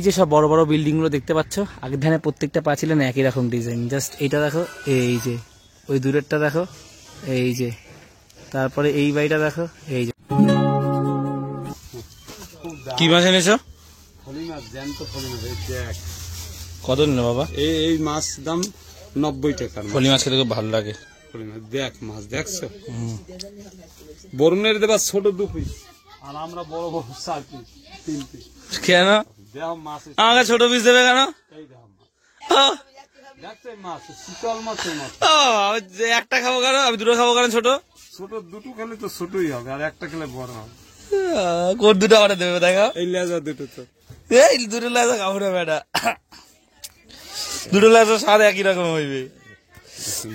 যে সব বড় বড় বিল্ডিং গুলো দেখতে পাচ্ছ, আগের ধানে প্রত্যেকটা পাঁচিলেন একই রকম ডিজাইন। জাস্ট এটা দেখো, এই যে ওই দূরেরটা দেখো, এই যে তারপরে এই বাড়িটা দেখো, এই যে। কি মাছ এনেছো? ফলি মাছ, জ্যান্ত ফলি মাছ। দেখ কত নিল বাবা? এই মাছ দাম 90 টাকা। ফলি মাছ খেতে খুব ভালো লাগে। ফলি মাছ দেখ, মাছ দেখছো? বরুণের দেবা ছোট 2 পিস, আর আমরা বড় বড় 4 পিস 3 পিস। কেন দেখ মাছ আমাকে ছোট পিস দেবে কেন? এই দেখ মাছ, দেখছো মাছ শীতল মাছের মতো। একটা খাবো কেন? আমি দুটো খাবো কেন? ছোট ছোট দুটো খেলে তো ছোটই হবে, আর একটা খেলে বড় হবে। কোন দুটো আমার দেবে দেখা? এই লেজা দুটো তো, এই দুটো লেজা খাবো না বেটা, দুটো লেজা স্বাদ একই রকম হইবে।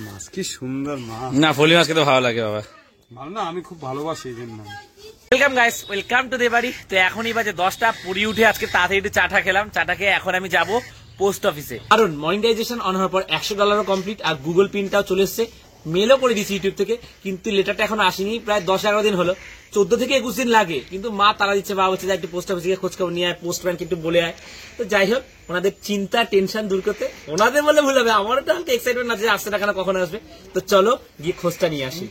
মাছ কি সুন্দর মাছ। না ফলি মাছ খেতে ভালো লাগে বাবা। ভালো না, আমি খুব ভালোবাসি এই জন্য। Welcome guys, welcome to Debari. তো এখনই বাজে 10টা, পুরি উঠে আজকে তাড়াতাড়ি একটু চাটা খেলাম। চাটা খেয়ে এখন আমি যাবো পোস্ট অফিসে, কারণ মনিটাইজেশন অন হওয়ার পর $100 কমপ্লিট, আর গুগল পিনটাও চলে এসছে। মেলও করে দিয়েছি ইউটিউব থেকে, কিন্তু লেটারটা এখন আসেনি। প্রায় 10-11 দিন হলো, 14 থেকে 21 দিন লাগে। কিন্তু মা তারা দিচ্ছে, বাবা হচ্ছে একটু পোস্ট অফিসে খোঁজ খবর নিয়ে আয়, পোস্টম্যানকে একটু বলে আয়। তো যাই হোক, ওনাদের চিন্তা টেনশন দূর করতে, ওনাদের বলে ভুল হবে, আমারও তো আমাকে এক্সাইটমেন্ট আছে আসছে না কেন, কখন আসবে। তো চলো গিয়ে খোঁজটা নিয়ে আসি।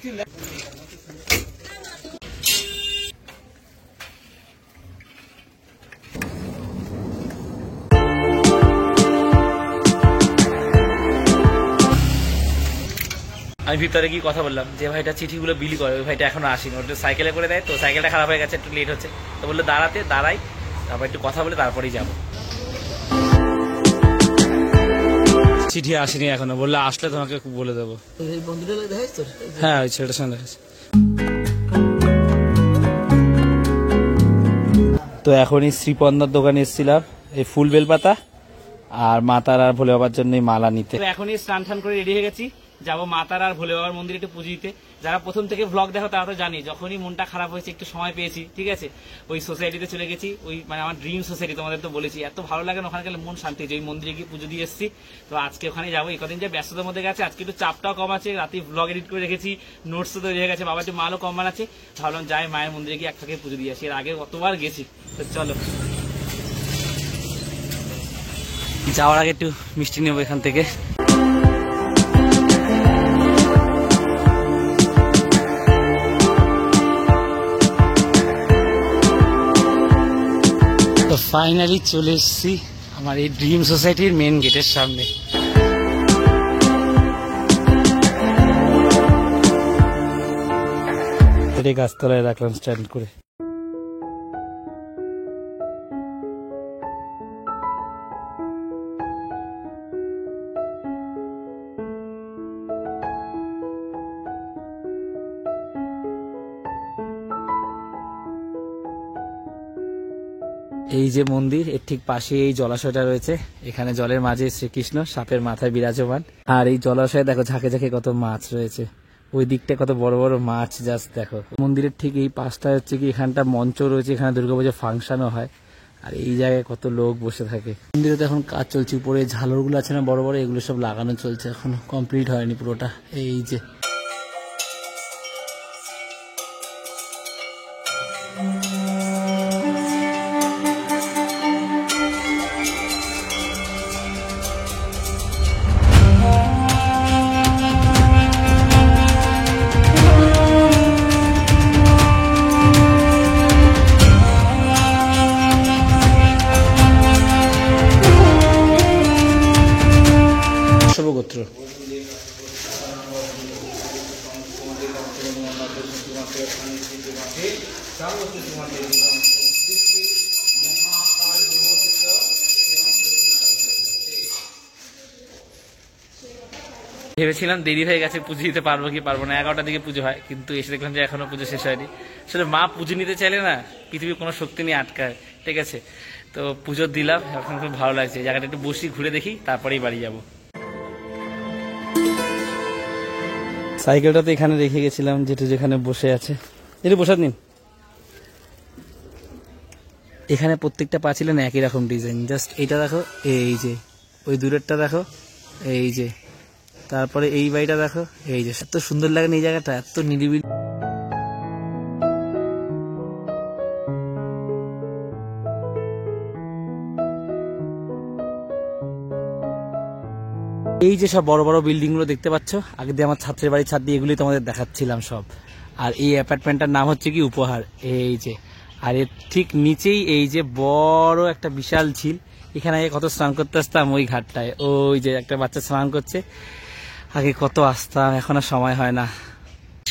আমি ভিতরে গিয়ে কথা বললাম, যে ভাইটা চিঠিগুলো বিলি করে, ওই ভাইটা এখনো আসেনি। ওটা সাইকেলে করে দেয়, তো সাইকেলটা খারাপ হয়ে গেছে, একটু লেট হচ্ছে। তো বললো দাঁড়াই, তারপর একটু কথা বলে তারপরেই যাবো। চিঠি আসেনি এখনো, বললে আসলে তোমাকে বলে দেবো। হ্যাঁ, ওই ছেলেটার সঙ্গে দেখাচ্ছে। তো এখনই শ্রীপন্দার দোকানে এসেছিলাম, এই ফুল বেলপাতা আর মা তারার ভোলে বাবার জন্য মালা নিতে। এখনই স্নান টান করে রেডি হয়ে গেছি, যাবো মা তারা আর ভোলে বাবার মন্দিরে একটু পুজো দিতে। যারা প্রথম থেকে ব্লগ দেখো তারা তো জানি, যখনই মনটা খারাপ হয়েছে, একটু সময় পেয়েছি, ঠিক আছে, ওই সোসাইটিতে চলে গেছি। ওই মানে আমার ড্রিম সোসাইটি, তোমাদের তো বলেছি, এত ভালো লাগে না ওখানে গেলে, মন শান্তি হয়েছে। ওই মন্দিরে গিয়ে পুজো দিয়ে এসেছি। তো আজকে ওখানে যাবো। এই কদিন যে ব্যস্ততার মধ্যে গেছে, আজকে একটু চাপটাও কম আছে, রাতে ব্লগ এডিট করে রেখেছি, নোটসও তৈরি হয়ে গেছে, বাবা একটু মালও কম বানাচ্ছে। ভাবলাম যাই মায়ের মন্দিরে গিয়ে একটাকে পুজো দিয়ে আসি, এর আগে কতবার গেছি। তো চলো, যাওয়ার আগে একটু মিষ্টি নেবো এখান থেকে। তো ফাইনালি চলে এসেছি আমার এই ড্রিম সোসাইটির মেন গেটের সামনে। গাছতলায় রাখলাম স্ট্যান্ড করে। এই যে মন্দির, এর ঠিক পাশে এই জলাশয়টা রয়েছে। এখানে জলের মাঝে শ্রীকৃষ্ণ সাপের মাথায় বিরাজমান। আর এই জলাশয়ে দেখো ঝাঁকে ঝাঁকে কত মাছ রয়েছে, ওই দিকটা কত বড় বড় মাছ, জাস্ট দেখো। মন্দিরের ঠিক এই পাশটা হচ্ছে কি, এখানটা মঞ্চ রয়েছে, এখানে দুর্গাপূজা ফাংশনও হয়। আর এই জায়গায় কত লোক বসে থাকে। মন্দিরে তো এখন কাজ চলছে, উপরে ঝালরগুলো আছে না বড় বড়, এগুলো সব লাগানো চলছে, এখনো কমপ্লিট হয়নি পুরোটা। এই যে গোত্র। ভেবেছিলাম দেরি হয়ে গেছে, পুজো দিতে পারবো কি পারবো না, 11টার দিকে পুজো হয়, কিন্তু এসে দেখলাম যে এখনো পুজো শেষ হয়নি। আসলে মা পুজো নিতে চাইলে না, পৃথিবীর কোনো শক্তি নিয়ে আটকায়, ঠিক আছে। তো পুজো দিলাম, এখন খুব ভালো লাগছে। জায়গাটা একটু বসি, ঘুরে দেখি, তারপরেই বাড়ি যাবো। সাইকেলটা তো এখানে রেখে গেছিলাম, যেখানে বসে আছে, একটু বসার নিন। এখানে প্রত্যেকটা পাঁচিলেন একই রকম ডিজাইন। জাস্ট এইটা দেখো, এই যে ওই দূরেরটা দেখো, এই যে তারপরে এই বাড়িটা দেখো, এই যে এত সুন্দর লাগে এই জায়গাটা, এত নিরিবিলি। এই যে সব বড় বড় বিল্ডিং গুলো দেখতে পাচ্ছ, আগে দিয়ে আমার ছাত্রের বাড়ির ছাদ দিয়ে এগুলি তোমাদের দেখাচ্ছিলাম সব। আর এই অ্যাপার্টমেন্টটার নাম হচ্ছে কি উপহার, এই যে। আর এর ঠিক নিচেই এই যে বড় একটা বিশাল ঝিল, এখানে আগে কত স্নান করতে আসতাম ওই ঘাটটায়। ওই যে একটা বাচ্চা স্নান করছে, আগে কত আসতাম, এখন আর সময় হয় না।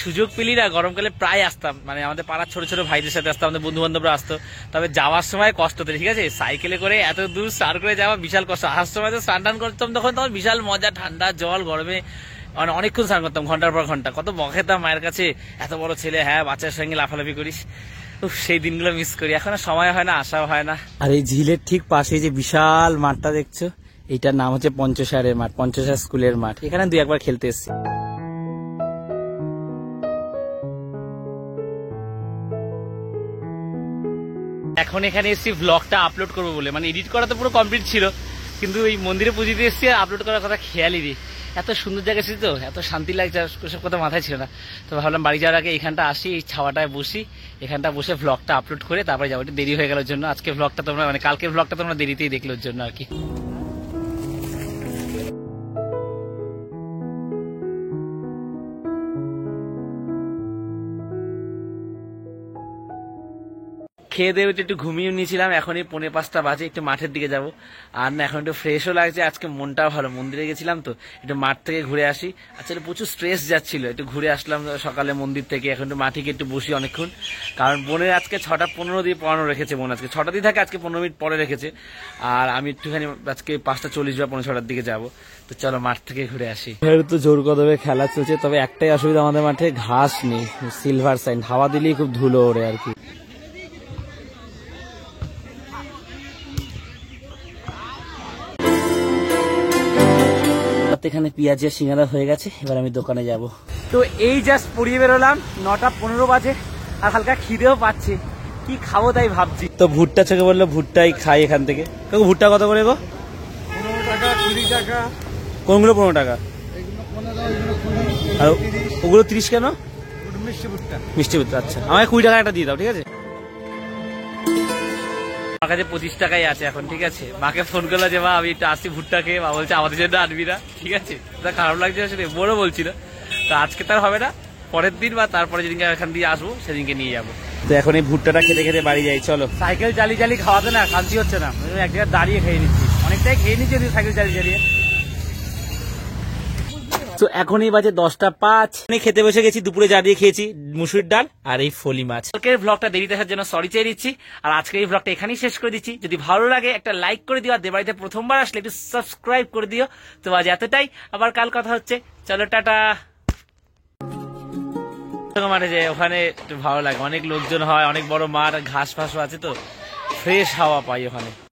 সুযোগ পেলি না গরমকালে প্রায় আসতাম, মানে আমাদের পাড়ার ছোট ছোট ভাইদের সাথে আসতাম, আমাদের বন্ধু বান্ধবরা আসতো। তবে যাওয়ার সময় কষ্ট হতো, ঠিক আছে, সাইকেলে করে এত দূর স্নান করে যাওয়া বিশাল কষ্ট। আসার সময় তো স্নান টান করতাম, তখন বিশাল মজা, ঠান্ডা জল, গরমে মানে অনেকক্ষণ স্নান করতাম, ঘন্টার পর ঘন্টা। কত বকা খেতাম মায়ের কাছে, এত বড় ছেলে, হ্যাঁ বাচ্চার সঙ্গে লাফালাফি করিস। সেই দিনগুলো মিস করি, এখন আর সময় হয় না, আসাও হয় না। আর এই ঝিলের ঠিক পাশে যে বিশাল মাঠটা দেখছো, এইটার নাম হচ্ছে পঞ্চসারের মাঠ, পঞ্চসার স্কুলের মাঠ। এখানে দুই একবার খেলতে এসেছি। এখন এখানে এসেছি ভ্লগটা আপলোড করবো বলে, মানে এডিট করা তো পুরো কমপ্লিট ছিল, কিন্তু এই মন্দিরে পুজো দিয়ে এসেছি, আপলোড করার কথা খেয়ালই দিই। এত সুন্দর জায়গা এসেছি তো, এত শান্তি লাগছে, ওসব কথা মাথায় ছিল না। তো ভাবলাম বাড়ি যাওয়ার আগে এখানটা আসি, এই ছাওয়াটায় বসি, এখানটা বসে ভ্লগটা আপলোড করে তারপরে যাবো। দেরি হয়ে গেল জন্য আজকে ভ্লগটা তোমরা, মানে কালকের ভ্লগটা তোমরা দেরিতেই দেখলো জন্য আর কি। খেয়ে দিয়ে একটু ঘুমিয়ে নিয়েছিলাম, এখনই 4:45 বাজে, একটু মাঠের দিকে যাব। আর না এখন একটু ফ্রেশও লাগছে, আজকে মনটাও ভালো, মন্দিরে গেছিলাম তো, একটু মাঠ থেকে ঘুরে আসি। আসলে প্রচুর স্ট্রেস যাচ্ছিল, একটু ঘুরে আসলাম সকালে মন্দির থেকে। এখন একটু মাঠে গিয়ে একটু বসি অনেকক্ষণ, কারণ বোনের আজকে 6:15 দিয়ে পড়ানো রেখেছে, বোন আজকে 6টা দিয়ে থাকে, আজকে 15 মিনিট পরে রেখেছে। আর আমি একটুখানি আজকে 5:40 বা 5:45 দিকে যাবো। তো চলো মাঠ থেকে ঘুরে আসি। তো জোর কদমে খেলা চলছে, তবে একটাই অসুবিধা, আমাদের মাঠে ঘাস নেই, সিলভার সাইন, হাওয়া দিলেই খুব ধুলো ওড়ে আর কি। এখানে পেঁয়াজের সিঙ্গারা হয়ে গেছে, এবার আমি দোকানে যাব। তো এই জাস্ট পড়িয়ে বেরোলাম, 9:15 বাজে, আর হালকা খিদেও পাচ্ছে, কি খাবো তাই ভাবছি। তো ভুট্টা চোখে বললো ভুট্টাই খাই এখান থেকে। কাকু ভুট্টা কত করে গো? 15 টাকা, 20 টাকা। কোনগুলো 15 টাকা? আর ওগুলো 30 কেন? মিষ্টি ভুট্টা। মিষ্টি ভুট্টা, আচ্ছা আমাকে 20 টাকা একটা দিয়ে দাও, ঠিক আছে। আমার কাছে 25 টাকাই আছে এখন, ঠিক আছে। মাকে ফোন করলো যে মা আমি একটু আসছি ভুট্টা খেয়ে, মা বলছে আমাদের জন্য আনবি না, ঠিক আছে। তা খারাপ লাগছে আসলে, বড় বলছিল। তো আজকে তার হবে না, পরের দিন বা তারপরে যেদিনকে এখান দিয়ে আসবো সেদিনকে নিয়ে যাবো। তো এখন এই ভুট্টাটা খেতে খেতে বাড়ি যাই, চলো। সাইকেল চালিয়ে চালিয়ে খাওয়াতে না শান্তি হচ্ছে না, এক জায়গায় দাঁড়িয়ে খেয়ে নিচ্ছি, অনেকটাই খেয়ে নিচ্ছি সাইকেল চালিয়ে চালিয়ে। তো এখনই বাজে 10:05, খেতে বসে গেছি। দুপুরে যা দিয়ে খেয়েছি, মুসুরির ডাল আর এই ফলি মাছ। আজকের ভ্লগটা দেরিতে আসার জন্য সরি চেয়ে দিচ্ছি, আর আজকের এই ভ্লগটা এখানেই শেষ করে দিচ্ছি। যদি ভালো লাগে একটা লাইক করে দিও, আর দেবাড়িতে প্রথমবার আসলে একটু সাবস্ক্রাইব করে দিও। তো আজ এতটাই, আবার কাল কথা হচ্ছে, চলো টাটা। মানে যে ওখানে একটু ভালো লাগে, অনেক লোকজন হয়, অনেক বড় মাঠ, ঘাস ফাঁসও আছে, তো ফ্রেশ হাওয়া পাই ওখানে।